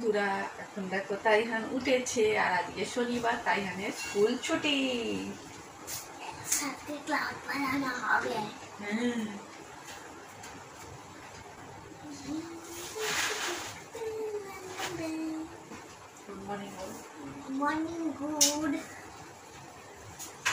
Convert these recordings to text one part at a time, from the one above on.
বন্ধুরা, এখন দেখো তাইহান উঠেছে আর আজকে শনিবার, তাইহানের স্কুল ছুটি। সাথে ক্লাস বানানো হবে। Good morning. Morning good.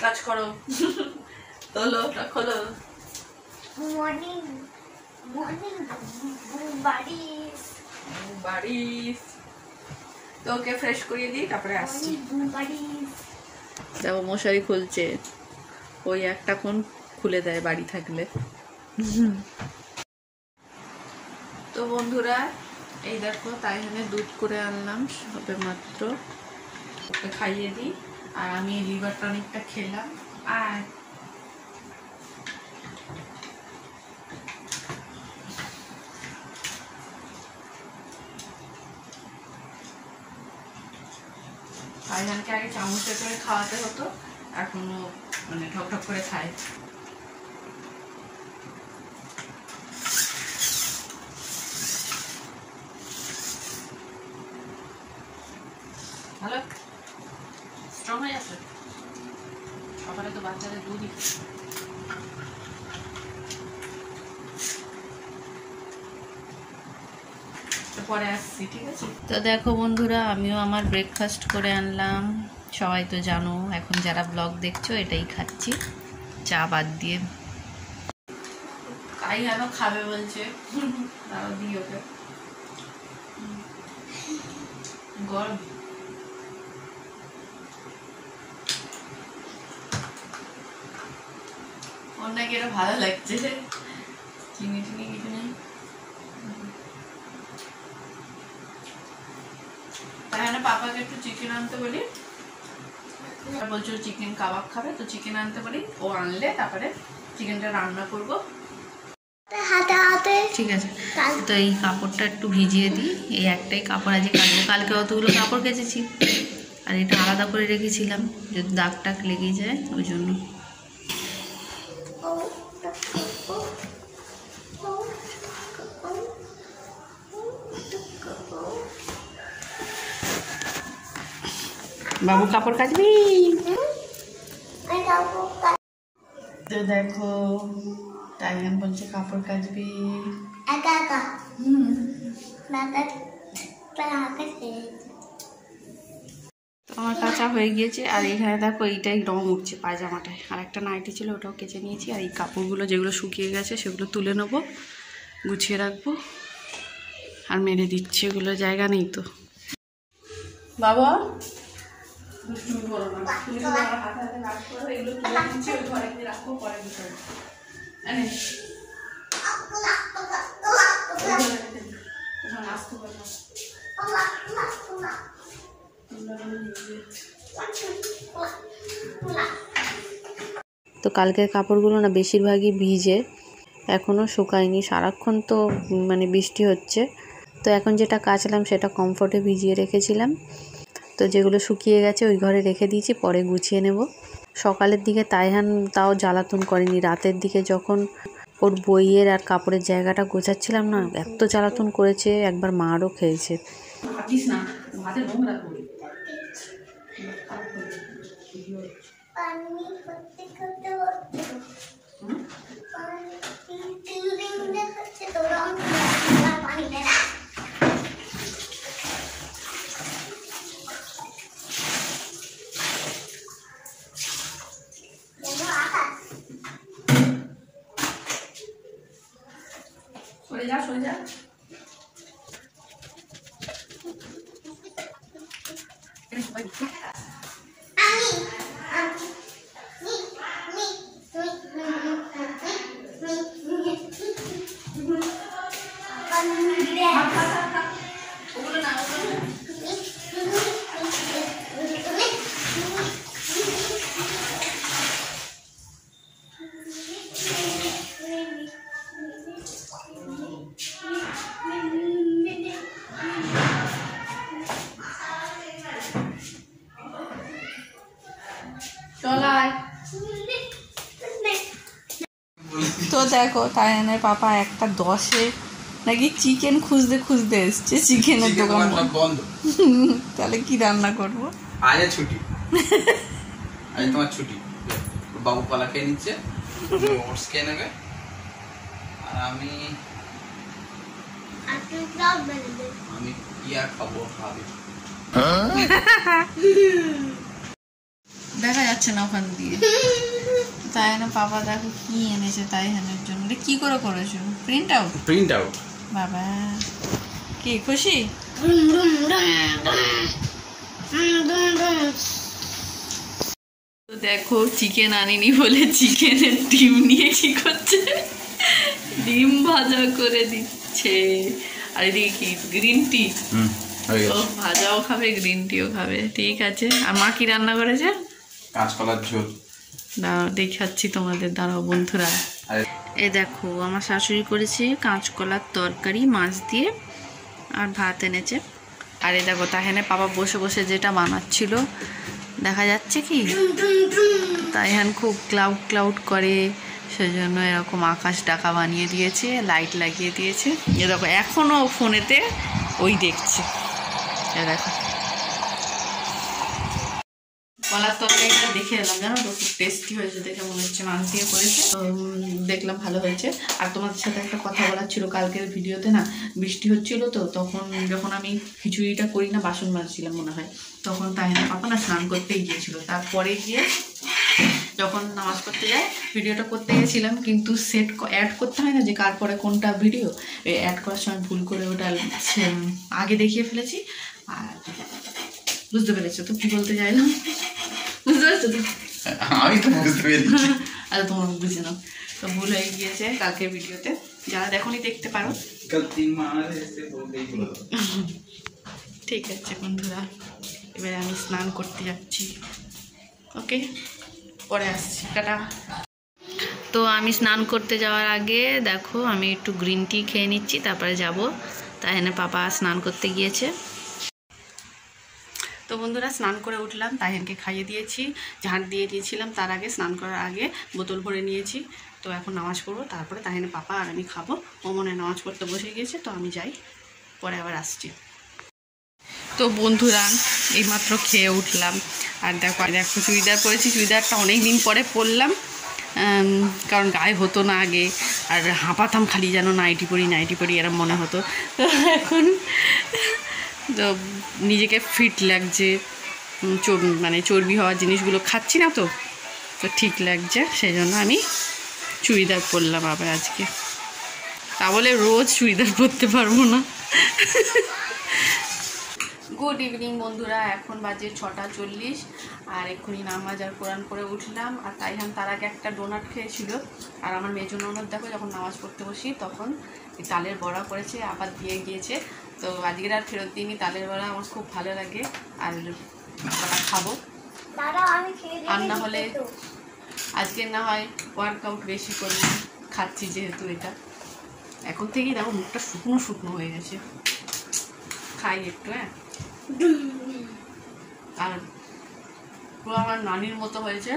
কাজ করো, তোলো ওটা খোলো। মর্নিং মর্নিং বাড়িস বাড়িস তো ওকে ফ্রেশ করিয়ে দিই, তারপরে আসছি। দেখো মশারি খুলছে, ওই একটা কোণ খুলে দেয় বাড়ি থাকলে। তো বন্ধুরা, এই দেখো তাইহানে দুধ করে আনলাম সবে মাত্র, ওকে খাইয়ে দিই। আর আমি লিভার টনিকটা খেলাম। আর তাইহানকে আগে চামচে করে খাওয়াতে হতো, এখনো মানে ঠক ঠক করে খায়। ভালো স্ট্রং হয়ে আছে। সকালে তো বাচ্চাদের দুধই পরে আসছি, ঠিক আছে? তো দেখো বন্ধুরা, আমিও আমার ব্রেকফাস্ট করে আনলাম। সবাই তো জানো, এখন যারা ব্লগ দেখছো এটাই খাচ্ছি, চা বাদ দিয়ে। তাই আরো খাবে বলছে, তাও দিই ওকে। গরম ওর নাকি এটা ভালো লাগছে, চিনি টিনি কিছু নেই। তাই না, পাপাকে একটু চিকেন আনতে বলি, বলছো চিকেন কাবাব খাবে, তো চিকেন আনতে বলি, ও আনলে তারপরে চিকেনটা রান্না করবো। ঠিক আছে, তো এই কাপড়টা একটু ভিজিয়ে দিই। এই একটাই কাপড় আজকে কাচবো, কালকে অতগুলো কাপড় কেচেছি, আর এটা আলাদা করে রেখেছিলাম যদি দাগ টাগ লেগে যায়, ওই জন্য। বাবু কাপড় কাচবি? তো দেখো তাইহান বলছে কাপড় কাচবি। আমার কাঁচা হয়ে গিয়েছে, আর এইখানে দেখো এইটাই রং উঠছে পায়জামাটায়, আর একটা নাইটি ছিল ওটাও কেচে নিয়েছি। আর এই কাপড়গুলো যেগুলো শুকিয়ে গেছে সেগুলো তুলে নেবো, গুছিয়ে রাখবো। আর মেরে দিচ্ছে, এগুলো জায়গা নেই তো। বাবা দুষ্টুমি করো না, তুমি আমার হাতে হাতে কাজ করো, এগুলো তুলে দিচ্ছি, ওই ঘরে গিয়ে রাখবো, পরে দিতে হবে। আসতে পারবো তো কালকের কাপড়গুলো না বেশিরভাগই ভিজে, এখনও শুকায়নি, সারাক্ষণ তো মানে বৃষ্টি হচ্ছে। তো এখন যেটা কাচলাম সেটা কমফোর্টে ভিজিয়ে রেখেছিলাম, তো যেগুলো শুকিয়ে গেছে ওই ঘরে রেখে দিয়েছি, পরে গুছিয়ে নেব। সকালের দিকে তাইহান তাও জ্বালাতন করেনি, রাতের দিকে যখন ওর বইয়ের আর কাপড়ের জায়গাটা গোছাচ্ছিলাম না, এত জ্বালাতন করেছে, একবার মারও খেয়েছে। সরে যা তো দেখো তাইহানের পাপা একটা 10-এ নাকি চিকেন খুঁজতে খুঁজতে এসছে, চিকেনের দোকান বন্ধ। তাহলে কি রান্না করবো? আজ ছুটি, আজ তোমার ছুটি। বাবু কলা খেয়ে নিচ্ছে, ওটস খেয়ে নেবে, আর আমি ইয়া খাবো ভাবি। দেখা যাচ্ছে না ওখান দিয়ে। তাই না পাপা দেখো কি এনেছে তাইহানের জন্য। কি করে করেছো? Print out? Print out. বাবা কি খুশি? তো দেখো চিকেন আনিনি বলে চিকেনের ডিম নিয়ে কি করছে, ডিম ভাজা করে দিচ্ছে। আর এদিকে কি গ্রিন টি, ও ভাজাও খাবে গ্রিন টিও খাবে। ঠিক আছে। আর মা কি রান্না করেছে? কাঁচকলার ঝোল। দাঁড়াও দেখাচ্ছি তোমাদের, দাঁড়াও বন্ধুরা। এই দেখো আমার শাশুড়ি করেছে কাঁচকলার তরকারি মাছ দিয়ে, আর ভাত এনেছে। আর এই দেখো তাইহানে পাপা বসে বসে যেটা বানাচ্ছিল, দেখা যাচ্ছে কি? তাইহান খুব ক্লাউড ক্লাউড করে, সেজন্য এরকম আকাশ ডাকা বানিয়ে দিয়েছে, লাইট লাগিয়ে দিয়েছে। এ দেখো এখনও ফোনেতে ওই দেখছে। এ দেখো কলার তরকারিটা দেখে এলাম, জানো তো খুব টেস্টি হয়েছে, দেখে মনে হচ্ছে মাছ দিয়ে করেছে। তো দেখলাম ভালো হয়েছে। আর তোমাদের সাথে একটা কথা বলার ছিল, কালকের ভিডিওতে না বৃষ্টি হচ্ছিল, তো তখন যখন আমি খিচুড়িটা করি না বাসন মাজছিলাম মনে হয়, তখন তাইহানা পাপা না স্নান করতেই গিয়েছিল। তারপরে গিয়ে যখন নামাজ করতে যায় ভিডিওটা করতে গেছিলাম, কিন্তু সেট অ্যাড করতে হয় না যে কার পরে কোনটা ভিডিও, অ্যাড করার সময় ভুল করে ওটা আগে দেখিয়ে ফেলেছি। আর বুঝতে পেরেছো তো কি বলতে চাইলাম? বুঝতে পারছো তো? আমি তো বুঝতে পেরেছি। আরে তোমার বুঝে নাও। তো ভুল হয়ে গিয়েছে কালকের ভিডিওতে, যারা দেখোনি দেখতে পারো। ঠিক আছে বন্ধুরা, এবারে আমি স্নান করতে যাচ্ছি। ওকে, পরে আসছি, টাটা। তো আমি স্নান করতে যাওয়ার আগে দেখো আমি একটু গ্রিন টি খেয়ে নিচ্ছি, তারপরে যাব। তাই এনে পাপা স্নান করতে গিয়েছে। তো বন্ধুরা স্নান করে উঠলাম, তাহিনকে খাইয়ে দিয়েছি, ঝাঁট দিয়ে দিয়েছিলাম তার আগে, স্নান করার আগে বোতল ভরে নিয়েছি। তো এখন নামাজ পড়বো, তারপরে তাহিনে পাপা আর আমি খাবো। ও মনে নামাজ পড়তে বসে গিয়েছে, তো আমি যাই, পরে আবার আসছি। তো বন্ধুরা এইমাত্র খেয়ে উঠলাম, আর দেখো চুড়িদার পরেছি। চুড়িদারটা অনেক দিন পরে পরলাম, কারণ গায়ে হতো না আগে, আর হাঁপাতাম খালি যেন নাইটি পরি এরম মনে হতো। তো এখন তো নিজেকে ফিট লাগছে, মানে চর্বি হওয়ার জিনিসগুলো খাচ্ছি না, তো ঠিক লাগছে, সেই জন্য আমি চুড়িদার পরলাম আবার আজকে। তা বলে রোজ চুড়িদার পরতে পারবো না। গুড ইভিনিং বন্ধুরা, এখন বাজে 6:40, আর এক্ষুনি নামাজ আর কোরআন করে উঠলাম। আর তাইহান তার আগে একটা ডোনাট খেয়েছিল। আর আমার মেজো ননদ দেখো যখন নামাজ পড়তে বসি তখন তালের বড়া করেছে, আবার দিয়ে গিয়েছে। তো আজকের আর ফেরত দিইনি, তালের বড়া আমার খুব ভালো লাগে, আর খাবো। আর না হলে আজকে না হয় ওয়ার্কআউট বেশি করবো, খাচ্ছি যেহেতু এটা। এখন থেকেই দেখো মুখটা শুকনো শুকনো হয়ে গেছে, খাই একটু। হ্যাঁ, আর পুরো আমার নানির মতো হয়েছে,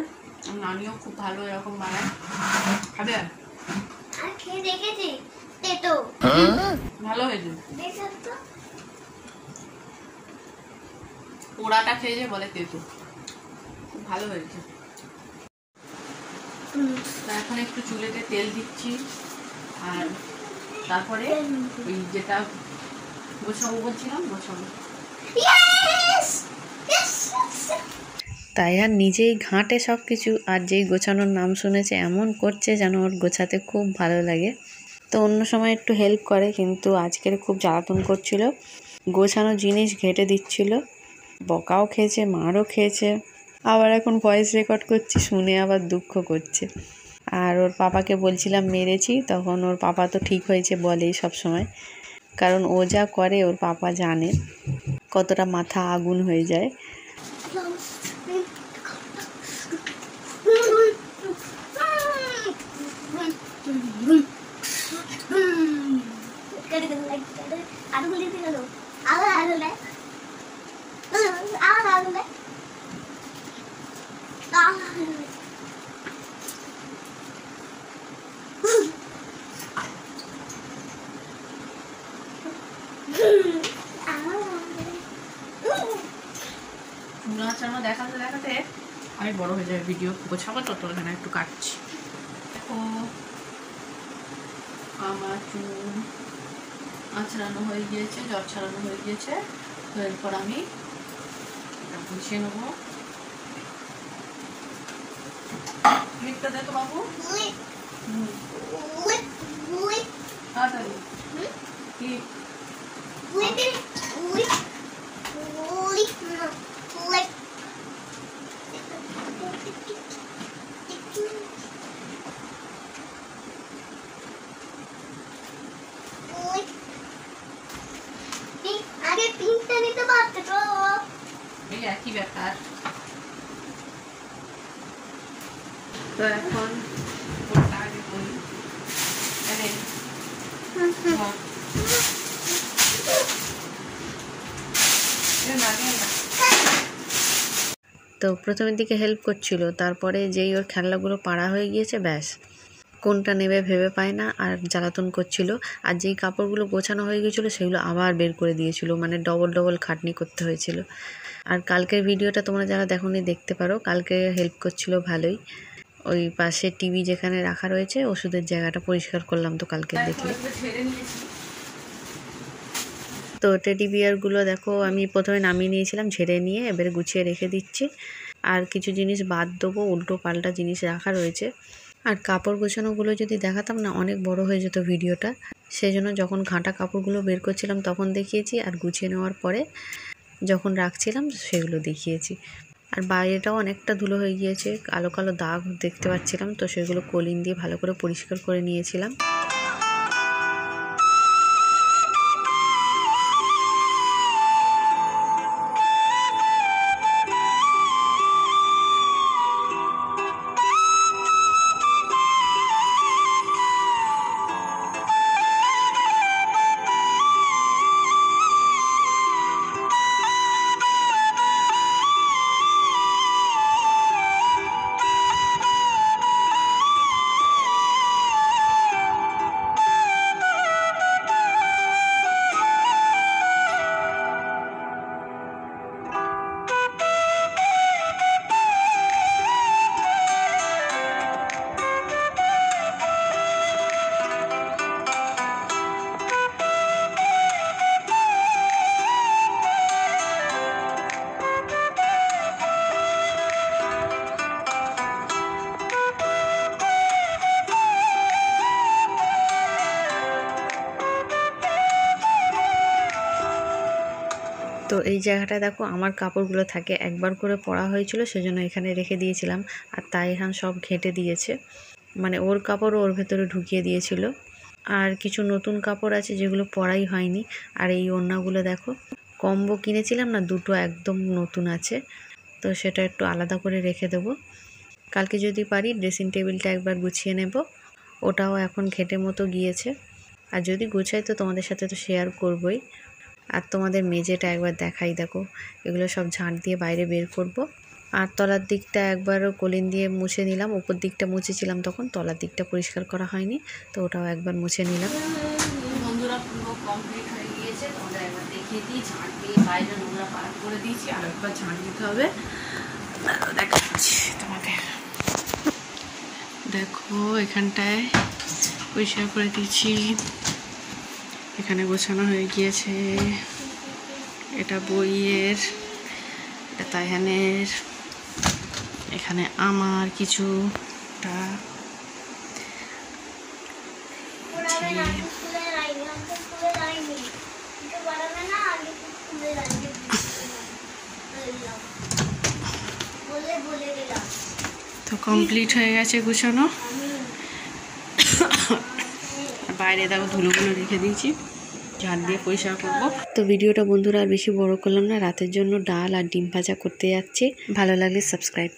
নানিও খুব ভালো এরকম বানায়। খাবে? ভালো হয়েছে। পোড়াটা খেয়ে যে বলে তেতো, খুব ভালো হয়েছে। এখন একটু চুলেতে তেল দিচ্ছি, আর তারপরে ওই যেটা গোছাবো বলছিলাম গোছাবো। তাই আর নিজেই ঘাঁটে সব কিছু, আর যেই গোছানোর নাম শুনেছে এমন করছে যেন ওর গোছাতে খুব ভালো লাগে। তো অন্য সময় একটু হেল্প করে, কিন্তু আজকের খুব জ্বালাতন করছিল, গোছানো জিনিস ঘেঁটে দিচ্ছিল, বকাও খেয়েছে, মারও খেয়েছে। আবার এখন ভয়েস রেকর্ড করছি, শুনে আবার দুঃখ করছে। আর ওর পাপাকে বলছিলাম মেরেছি, তখন ওর পাপা তো ঠিক হয়েছে বলেই সব সময়, কারণ ও যা করে ওর পাপা জানে কতটা মাথা আগুন হয়ে যায়। দেখাতে দেখাতে আমি বড় হয়ে যাবে, ভিডিও গোছাবো তো, তো এখানে একটু কাটছি। দেখো আমার চুল আঁচড়ানো হয়ে গিয়েছে, জল ছাড়ানো হয়ে গিয়েছে। তো এরপর আমি এটা গুছিয়ে নেবো। ক্লিপটা দেখো বাবু, তাড়াতাড়ি ক্লিপ। আগে পিনটা নিতে পারতে তো, এই একই ব্যাপার। তো এখন ওটা আগে বলি। তো প্রথমের দিকে হেল্প করছিল, তারপরে যেই ওর খেলনাগুলো পাড়া হয়ে গিয়েছে ব্যাস, কোনটা নেবে ভেবে পায় না আর জ্বালাতন করছিল। আর যেই কাপড়গুলো গোছানো হয়ে গিয়েছিলো সেগুলো আবার বের করে দিয়েছিল, মানে ডবল ডবল খাটনি করতে হয়েছিল। আর কালকের ভিডিওটা তোমরা যারা দেখোনি দেখতে পারো, কালকে হেল্প করছিল ভালোই। ওই পাশে টিভি যেখানে রাখা রয়েছে ওষুধের জায়গাটা পরিষ্কার করলাম তো কালকে দেখলে। তো টেডি বিয়ারগুলো দেখো আমি প্রথমে নামিয়ে নিয়েছিলাম, ঝেড়ে নিয়ে এবারে গুছিয়ে রেখে দিচ্ছি। আর কিছু জিনিস বাদ দেবো, উল্টো পাল্টা জিনিস রাখা রয়েছে। আর কাপড় গোছানোগুলো যদি দেখাতাম না অনেক বড় হয়ে যেত ভিডিওটা, সেই জন্য যখন ঘাঁটা কাপড়গুলো বের করছিলাম তখন দেখিয়েছি, আর গুছিয়ে নেওয়ার পরে যখন রাখছিলাম সেগুলো দেখিয়েছি। আর বাইরেটাও অনেকটা ধুলো হয়ে গিয়েছে, কালো কালো দাগ দেখতে পাচ্ছিলাম, তো সেগুলো কলিন দিয়ে ভালো করে পরিষ্কার করে নিয়েছিলাম। তো এই জায়গাটা দেখো আমার কাপড়গুলো থাকে, একবার করে পরা হয়েছিল সেজন্য এখানে রেখে দিয়েছিলাম। আর তাই এখন সব ঘেঁটে দিয়েছে, মানে ওর কাপড় ওর ভেতরে ঢুকিয়ে দিয়েছিল। আর কিছু নতুন কাপড় আছে যেগুলো পরাই হয়নি। আর এই ওড়নাগুলো দেখো কম্বো কিনেছিলাম না, দুটো একদম নতুন আছে, তো সেটা একটু আলাদা করে রেখে দেবো। কালকে যদি পারি ড্রেসিং টেবিলটা একবার গুছিয়ে নেব, ওটাও এখন ঘেঁটে মতো গিয়েছে। আর যদি গুছাই তো তোমাদের সাথে তো শেয়ার করবই। আর তোমাদের মেঝেটা একবার দেখাই, দেখো এগুলো সব ঝাঁট দিয়ে বাইরে বের করব। আর তলার দিকটা একবার কলিন দিয়ে মুছে নিলাম, উপর দিকটা মুছেছিলাম তখন, তলার দিকটা পরিষ্কার করা হয়নি, তো ওটাও একবার মুছে নিলাম। বন্ধুরা পুরো কমপ্লিট হয়ে গিয়েছে, তোমাদের একবার দেখিয়ে দিই। ঝাঁট দিয়ে বাইরে নোংরা পার করে দিয়েছি, আর একবার ঝাঁট দিতে হবে, দেখাচ্ছি তোমাদের। দেখো এখানটায় পরিষ্কার করে দিয়েছি, এখানে গোছানো হয়ে গিয়েছে। এটা বইয়ের, এটা তাইহানের, এখানে আমার কিছুটা তো কমপ্লিট হয়ে গেছে গুছানো। বাইরে দেখো ধুলোগুলো রেখে দিয়েছি, ঝাড় দিয়ে পরিষ্কার করবো। তো ভিডিওটা বন্ধুরা আর বেশি বড় করলাম না, রাতের জন্য ডাল আর ডিম ভাজা করতে যাচ্ছি। ভালো লাগলে সাবস্ক্রাইব।